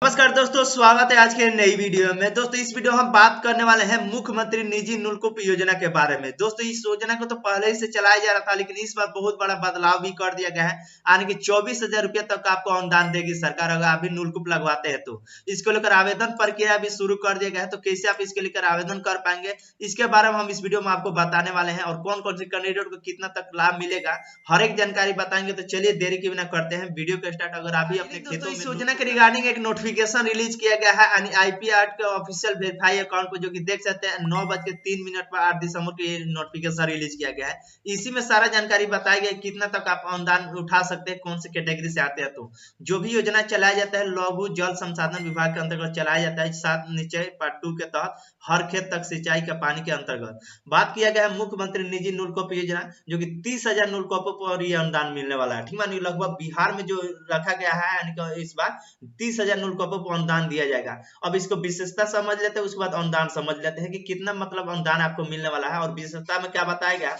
नमस्कार दोस्तों, स्वागत है आज के नई वीडियो में। दोस्तों इस वीडियो में हम बात करने वाले हैं मुख्यमंत्री निजी नलकूप योजना के बारे में। दोस्तों इस योजना को तो पहले ही से चलाया जा रहा था, लेकिन इस बार बहुत बड़ा बदलाव भी कर दिया गया है। यानी कि 24,000 रुपया तक आपको अनुदान देगी सरकार अगर आप भी नलकूप लगवाते हैं तो। इसको लेकर आवेदन प्रक्रिया भी शुरू कर दिया गया है, तो कैसे आप इसके लेकर आवेदन कर पाएंगे इसके बारे में हम इस वीडियो में आपको बताने वाले हैं, और कौन कौन से कैंडिडेट को कितना तक लाभ मिलेगा हर एक जानकारी बताएंगे। तो चलिए देरी के बिना करते हैं वीडियो को स्टार्ट। अगर आप भी अपने खेतों में इस योजना के रिगार्डिंग एक नोटिफिकेशन रिलीज किया गया है यानी आईपी8 के ऑफिशियल वेरीफाई अकाउंट पर, जो कि देख सकते हैं 9:03 पर 8 दिसंबर को ये नोटिफिकेशन रिलीज किया गया है। इसी में सारा जानकारी बताई गई कितना तक आप अनुदान उठा सकते हैं, कौन से कैटेगरी से आते हैं। तो जो भी योजना चलाया जाता है लघु जल संसाधन विभाग के अंतर्गत चलाया जाता है। 7 निश्चय पार्ट 2 के तहत हर खेत तक सिंचाई का पानी के अंतर्गत बात किया गया है मुख्यमंत्री निजी नलकूप योजना, जो कि 30,000 नलकूपों पर ये अनुदान मिलने वाला है। ठीक है, लगभग बिहार में जो रखा गया है यानी कि इस बार 30,000 नलकूपों को अनुदान दिया जाएगा। अब इसको विशेषता समझ लेते हैं, उसके बाद अनुदान समझ लेते हैं कि कितना मतलब अनुदान आपको मिलने वाला है। और विशेषता में क्या बताया गया,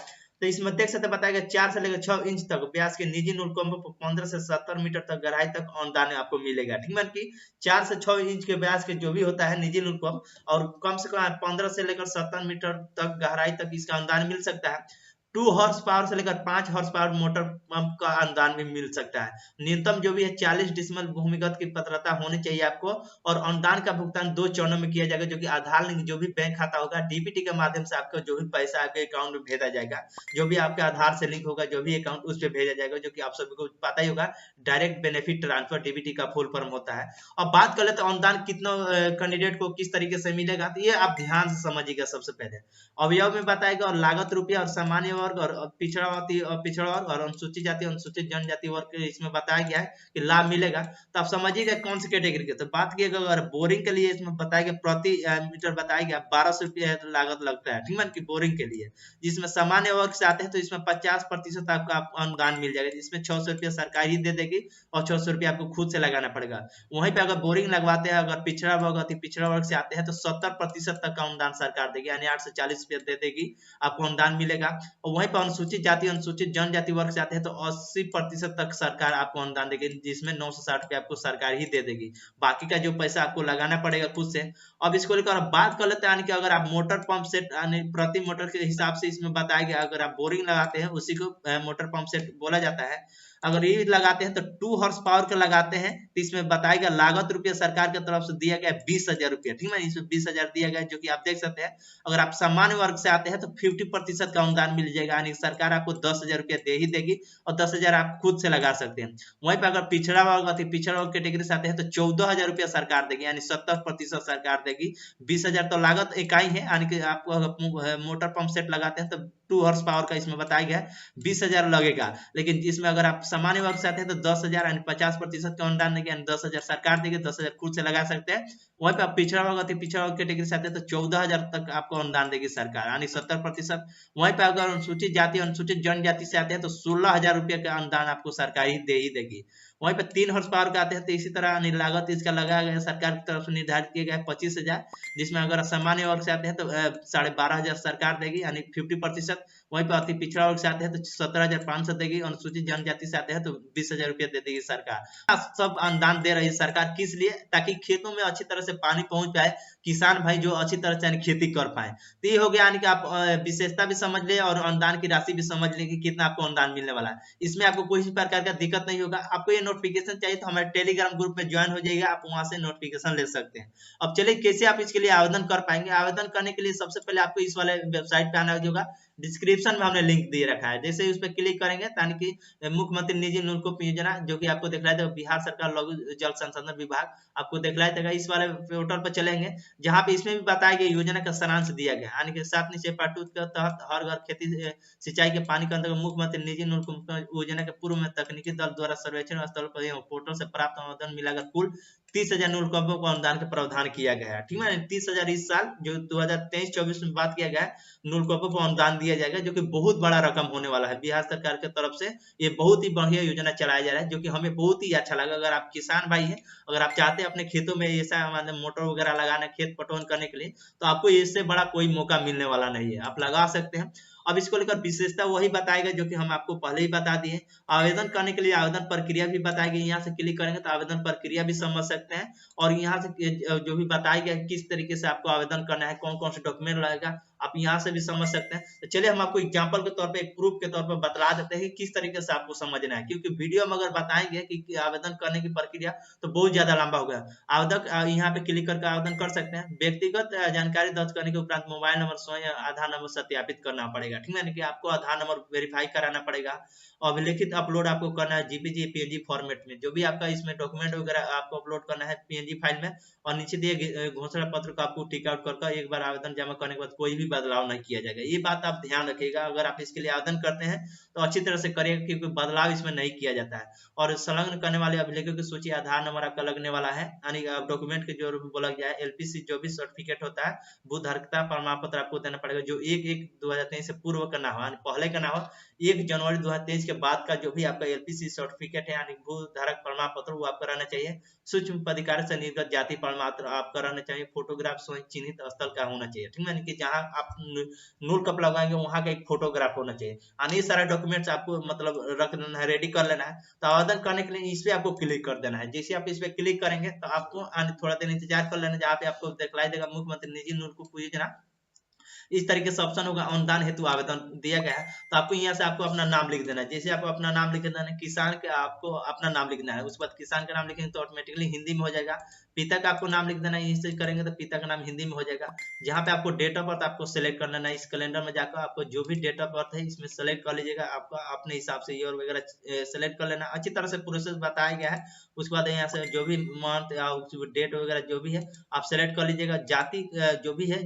तो इसमें देख सकते बताया गया 4 से लेकर 6 इंच तक व्यास के निजी नलकूपों पर 15 से 70 मीटर तक गहराई तक अनुदान आपको मिलेगा। ठीक है कि 4 से 6 इंच के व्यास के जो भी होता है निजी नलकूप, और कम से कम 15 से लेकर 70 मीटर तक गहराई तक इसका अनुदान मिल सकता है। 2 हॉर्स पावर से लेकर 5 हॉर्स पावर मोटर पंप का अनुदान भी मिल सकता है। न्यूनतम जो भी है 40 डिसमल भूमिगत की पात्रता होनी चाहिए आपको। और अनुदान का भुगतान 2 चरणों में किया जाएगा, जो कि आधार लिंक जो भी बैंक खाता होगा डीबीटी के माध्यम से आपको जो भी पैसा आपके अकाउंट में भेजा जाएगा, जो भी आपके आधार से लिंक होगा जो भी अकाउंट उस पर भेजा जाएगा, जो कि आप सभी को पता ही होगा डायरेक्ट बेनिफिट ट्रांसफर डीबीटी का फुल फॉर्म होता है। अब बात कर लेते हैं अनुदान कितना कैंडिडेट को किस तरीके से मिलेगा, तो ये आप ध्यान से समझिएगा। सबसे पहले अवयव में बताएगा और लागत रुपया और सामान्य वर्ग और पिछड़ा वर्ग और अनुसूचित जाति अनुसूचित जनजाति वर्ग के इसमें बताया गया है कि लाभ मिलेगा। तो आप समझिएगा कौन सी कैटेगरी के। तो बात किएगा अगर बोरिंग के लिए, इसमें बताया गया प्रति मीटर बताया गया 1200 रुपया लागत लगता है। ठीक है कि बोरिंग के लिए। जिसमें सामान्य वर्ग से आते हैं तो इसमें 50% आपका अनुदान मिल जाएगा, जिसमें 600 रुपया सरकार ही दे देगी और 600 रुपया आपको खुद से लगाना पड़ेगा। वहीं पे अगर बोरिंग लगवाते हैं, अगर पिछड़ा वर्ग अति पिछड़ा वर्ग से आते हैं तो 70% तक का अनुदान सरकार देगी, यानी 8 से 40 रुपया दे देगी, आपको अनुदान मिलेगा। और वहीं पर अनुसूचित जाति अनुसूचित जनजाति वर्ग से आते हैं तो 80% तक सरकार आपको अनुदान देगी, जिसमें 960 रुपया आपको सरकार ही दे देगी। बाकी का जो पैसा आपको लगाना पड़ेगा खुद से। अब इसको लेकर बात कर लेते हैं कि अगर आप मोटर पंप सेट प्रति मोटर के हिसाब से इसमें बताया गया, अगर आप बोरिंग लगाते हैं उसी को मोटर पंप सेट बोला जाता है। अगर ये लगाते हैं तो 2 हॉर्स पावर का लगाते हैं तो इसमें बताया गया लागत रुपया सरकार की तरफ से दिया गया 20,000 रुपया। ठीक है, इसमें 20,000 दिया गया, जो कि आप देख सकते हैं। अगर आप सामान्य वर्ग से आते हैं तो 50% का अनुदान मिल जाएगा, यानी सरकार आपको 10,000 रुपया दे ही देगी और 10,000 आप खुद से लगा सकते हैं। वहीं पर अगर पिछड़ा वर्ग अति पिछड़ा वर्ग कैटेगरी से आते हैं तो 14,000 रुपया सरकार देगी, यानी 70% सरकार देगी। 20,000 तो लागत इकाई है, यानी कि आपको मोटर पंप सेट लगाते हैं तो 2 हॉर्स पावर का इसमें बताया गया 20,000 लगेगा। लेकिन इसमें अगर आप सामान्य वर्ग से आते हैं तो 10,000 यानी 50% का अनुदान देंगे, यानी 10,000 सरकार देगी, 10,000 खुद से लगा सकते हैं। वहीं पे आप पिछड़ा वर्ग अति पिछड़ा वर्ग कैटेगरी से आते हैं तो 14,000 तक आपको अनुदान देगी सरकार, यानी 70%। वहीं पे अगर अनुसूचित जाति अनुसूचित जनजाति से आते हैं तो 16,000 रुपया का अनुदान आपको सरकार ही दे ही देगी। वहीं पे 3 हॉर्स पावर का आते हैं तो इसी तरह लागत इसका लगाया गया सरकार की तरफ से निर्धारित किया गया है 25,000, जिसमें अगर सामान्य वर्ग से आते हैं तो 12,500 सरकार देगी, यानी 50%। वहीं पर अति पिछड़ा वर्ग से आते हैं तो 17,500 देगी, अनुसूचित जनजाति से आते हैं तो 20,000 रुपया दे देगी सरकार। सब अनुदान दे रही है सरकार, किस लिए? ताकि खेतों में अच्छी तरह से पानी पहुंच पाए, किसान भाई जो अच्छी तरह से खेती कर पाए। तो ये हो गया, यानी कि आप विशेषता भी समझ ले और अनुदान की राशि भी समझ ले कि कितना आपको अनुदान मिलने वाला है। इसमें आपको कोई भी प्रकार का दिक्कत नहीं होगा। आपको ये नोटिफिकेशन चाहिए तो हमारे टेलीग्राम ग्रुप में ज्वाइन हो जाइएगा, आप वहां से नोटिफिकेशन ले सकते हैं। अब चलिए कैसे आप इसके लिए आवेदन कर पाएंगे। आवेदन करने के लिए सबसे पहले आपको इस वाले वेबसाइट पे आना होगा, डिस्क्रिप्शन में हमने लिंक दे रखा है। जैसे ही उस पर क्लिक करेंगे यानी कि मुख्यमंत्री निजी नलकूप योजना जो कि आपको दिखलाया था बिहार सरकार लघु जल संसाधन विभाग आपको दिखलाया था, इस वाले पोर्टल पर चलेंगे जहां पे इसमें भी बताया गया योजना का सारांश दिया गया, यानी कि 7 निश्चय पार्ट 2 के तहत हर घर खेती सिंचाई के पानी के अंतर्गत मुख्यमंत्री निजी नलकूप योजना के पूर्व में तकनीकी दल द्वारा सर्वेक्षण स्थल पर पोर्टल से प्राप्त अनुदान मिलाकर कुल 30,000 नलकूपों को अनुदान का प्रावधान किया गया है। ठीक है, 30,000 इस साल जो 2023-24 में बात किया गया है नलकूपों को अनुदान दिया जाएगा, जो कि बहुत बड़ा रकम होने वाला है बिहार सरकार की तरफ से। ये बहुत ही बढ़िया योजना चलाया जा रहा है, जो कि हमें बहुत ही अच्छा लगा। अगर आप किसान भाई हैं, अगर आप चाहते हैं अपने खेतों में ऐसा मतलब मोटर वगैरह लगाना खेत पटवन करने के लिए, तो आपको इससे बड़ा कोई मौका मिलने वाला नहीं है, आप लगा सकते हैं। अब इसको लेकर विशेषता वही बताएगा जो कि हम आपको पहले ही बता दिए। आवेदन करने के लिए आवेदन प्रक्रिया भी बताई गई, यहाँ से क्लिक करेंगे तो आवेदन प्रक्रिया भी समझ सकते हैं, और यहाँ से जो भी बताया गया किस तरीके से आपको आवेदन करना है, कौन कौन से डॉक्यूमेंट लगेगा, आप यहाँ से भी समझ सकते हैं। तो चलिए हम आपको एग्जांपल के तौर पे, एक प्रूफ के तौर पे बतला देते हैं कि किस तरीके से आपको समझना है, क्योंकि वीडियो में अगर बताएंगे कि आवेदन करने की प्रक्रिया तो बहुत ज्यादा लंबा होगा। आवेदक यहाँ पे क्लिक करके आवेदन कर सकते हैं। व्यक्तिगत जानकारी दर्ज करने के उपरांत मोबाइल नंबर, स्वयं आधार नंबर सत्यापित करना पड़ेगा, ठीक है, कि आपको आधार नंबर वेरीफाई कराना पड़ेगा। अभिलेखित अपलोड आपको करना है जीपीजी पीएनजी फॉर्मेट में, जो भी आपका इसमें डॉक्यूमेंट वगैरह आपको अपलोड करना है पीएनजी फाइल में, और नीचे दिए घोषणा पत्र को आपको टिक आउट कर एक बार आवेदन जमा करने के बाद कोई भी बदलाव नहीं किया जाएगा। ये बात आप ध्यान रखिएगा, अगर आप इसके लिए आवेदन करते हैं तो अच्छी तरह से करिएगा, क्योंकि बदलाव इसमें नहीं किया जाता है। और संलग्न करने वाले अभिलेखों की सूची, आधार नंबर आपका लगने वाला है, यानी डॉक्यूमेंट के जो बोला गया है, एलपीसी जो भी सर्टिफिकेट होता है, भू धारकता प्रमाण पत्र आपको देना पड़ेगा, जो 1/1/2023 से पूर्व का ना हो, यानी पहले का ना हो। 1 जनवरी 2023 के बाद का जो भी आपका एलपीसी सर्टिफिकेट है, यानी भू धारक प्रमाण पत्र, वो आपका रहना चाहिए। सूक्ष्म पदाधिकारी से निर्गत जाति प्रमाण पत्र आपका रहना चाहिए। फोटोग्राफ स्वयं चिन्हित स्थल का होना चाहिए, ठीक है, कि जहां आप नूल कप लगाएंगे वहां का एक फोटोग्राफ होना चाहिए। यानी ये सारे डॉक्यूमेंट्स आपको मतलब रख लेना है, रेडी कर लेना है। तो आवेदन करने के लिए इस पे आपको क्लिक कर देना है। जैसे आप इस पे क्लिक करेंगे तो आपको थोड़ा देर इंतजार कर लेना, जहाँ पे आपको दिखलाई देगा मुख्यमंत्री निजी नुल्को योजना, इस तरीके से ऑप्शन होगा, अनुदान हेतु आवेदन दिया गया है। तो आपको यहाँ से आपको अपना नाम लिख देना है। जैसे आपको अपना नाम लिख देना है, किसान का आपको अपना नाम लिखना है, उसके बाद किसान का नाम लिखेंगे तो ऑटोमेटिकली हिंदी में हो जाएगा। पिता का आपको नाम लिख देना है, इसे करेंगे तो पिता का नाम हिंदी में हो जाएगा। जहाँ पे आपको डेट ऑफ बर्थ आपको सेलेक्ट कर लेना है, इस कैलेंडर में जाकर आपको जो भी डेट ऑफ बर्थ है इसमें सेलेक्ट कर लीजिएगा, आपका अपने हिसाब से ईयर वगैरह सेलेक्ट कर लेना। अच्छी तरह से प्रोसेस बताया गया है। उसके बाद यहाँ से जो भी मंथ या डेट वगैरह जो भी है आप सेलेक्ट कर लीजिएगा। जाति जो भी है,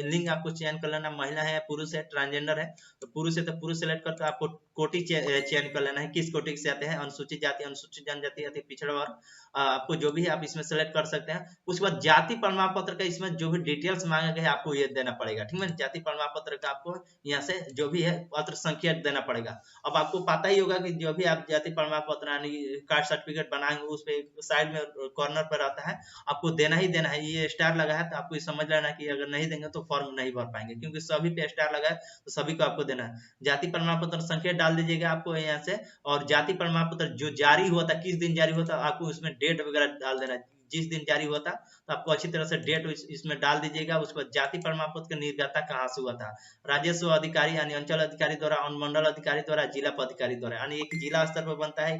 लिंग आपको चयन कर लेना, महिला है, पुरुष है, ट्रांसजेंडर है, तो पुरुष है तो पुरुष सेलेक्ट करके आपको कोटि चयन कर लेना है, किस कोटि से आते हैं, अनुसूचित जाति, अनुसूचित जनजाति, अति पिछड़ा वर्ग, आपको जो भी है आप इसमें सेलेक्ट कर सकते हैं। उसके बाद जाति प्रमाण पत्र का इसमें जो भी डिटेल्स मांगे गए आपको ये देना पड़ेगा, ठीक है। जाति प्रमाण पत्र का आपको यहाँ से जो भी है पत्र संख्या देना पड़ेगा। अब आपको पता ही होगा कि जो भी आप जाति प्रमाण पत्र यानी कास्ट सर्टिफिकेट बनाएंगे, उस पे साइड में कॉर्नर पर आता है, आपको देना ही देना है। ये स्टार लगा है तो आपको ये समझ लेना कि अगर नहीं देंगे तो फॉर्म नहीं भर पाएंगे, क्योंकि सभी पे स्टार लगा है तो सभी को आपको देना है। जाति प्रमाण पत्र संख्या डाल दीजिएगा आपको यहाँ से, और जाति प्रमाण पत्र जो जारी हुआ था, किस दिन जारी हुआ था, आपको उसमें डेट वगैरह डाल देना है। जिस दिन जारी हुआ था तो आपको अच्छी तरह से डेट इसमें डाल दीजिएगा। उसके बाद जाति प्रमाण पत्र का निर्गता कहाँ से हुआ था, राजस्व अधिकारी यानी अंचल अधिकारी द्वारा, अनुमंडल अधिकारी द्वारा, जिला पदाधिकारी द्वारा, यानी एक जिला स्तर पर बनता है,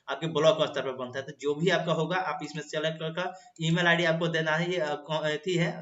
आपके ब्लॉक स्तर पर बनता है। तो जो भी आपका होगा आप इसमें सेलेक्ट करके ईमेल आईडी आपको देना है। ये थी है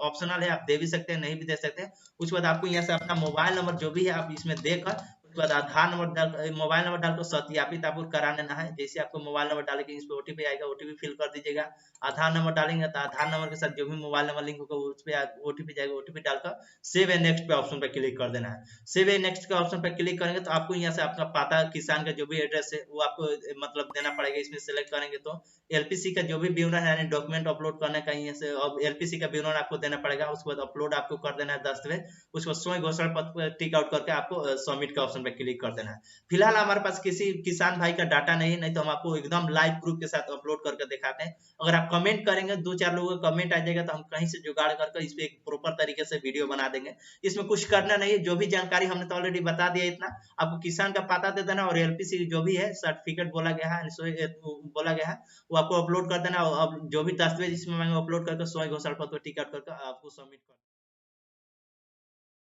ऑप्शनल है, आप दे भी सकते हैं, नहीं भी दे सकते हैं। उसके बाद आपको यहाँ से अपना मोबाइल नंबर जो भी है आप इसमें देकर, उसके बाद आधार नंबर डाल, मोबाइल नंबर डालकर सत्यापित आपको करा लेना है। जैसे आपको मोबाइल नंबर डालेंगे इस पे ओटीपी आएगा, ओटीपी फिल कर दीजिएगा। आधार नंबर डालेंगे तो आधार नंबर के साथ जो भी मोबाइल नंबर लिंक होगा उस पे ओटीपी जाएगा, ओटीपी डालकर सेव एंड नेक्स्ट पे ऑप्शन पे क्लिक कर देना है। सेव एंड नेक्स्ट के ऑप्शन पे क्लिक करेंगे तो आपको यहाँ से आपका पता, किसान का जो भी एड्रेस है वो आपको मतलब देना पड़ेगा। इसमें सेलेक्ट करेंगे तो एलपीसी का जो भी विवरण है, यानी डॉक्यूमेंट अपलोड करने का, यहाँ से अब एलपीसी का विवरण आपको देना पड़ेगा। उसके बाद अपलोड आपको कर देना है दस्तावेज। उसके बाद स्वयं घोषणा पत्र पर टिक आउट करके आपको सबमिट का ऑप्शन पे क्लिक कर देना है। फिलहाल हमारे पास किसी किसान भाई का डाटा नहीं तो हम आपको एकदम लाइव प्रूफ के साथ अपलोड करके दिखाते हैं। अगर आप कमेंट करेंगे, 2-4 लोगों का कमेंट आ जाएगा तो हम कहीं से जुगाड़ करके इस पे एक प्रॉपर तरीके से वीडियो बना देंगे। इसमें कुछ करना नहीं है, जो भी जानकारी हमने तो ऑलरेडी बता दिया, इतना आपको किसान का पता दे देना, और एलपीसी जो भी है सर्टिफिकेट बोला गया है, बोला गया है वो आपको अपलोड कर देना। अब जो भी दस्तावेज इसमें अपलोड करके स्वयं घोषणा पत्र टिक आउट करके आपको सबमिट कर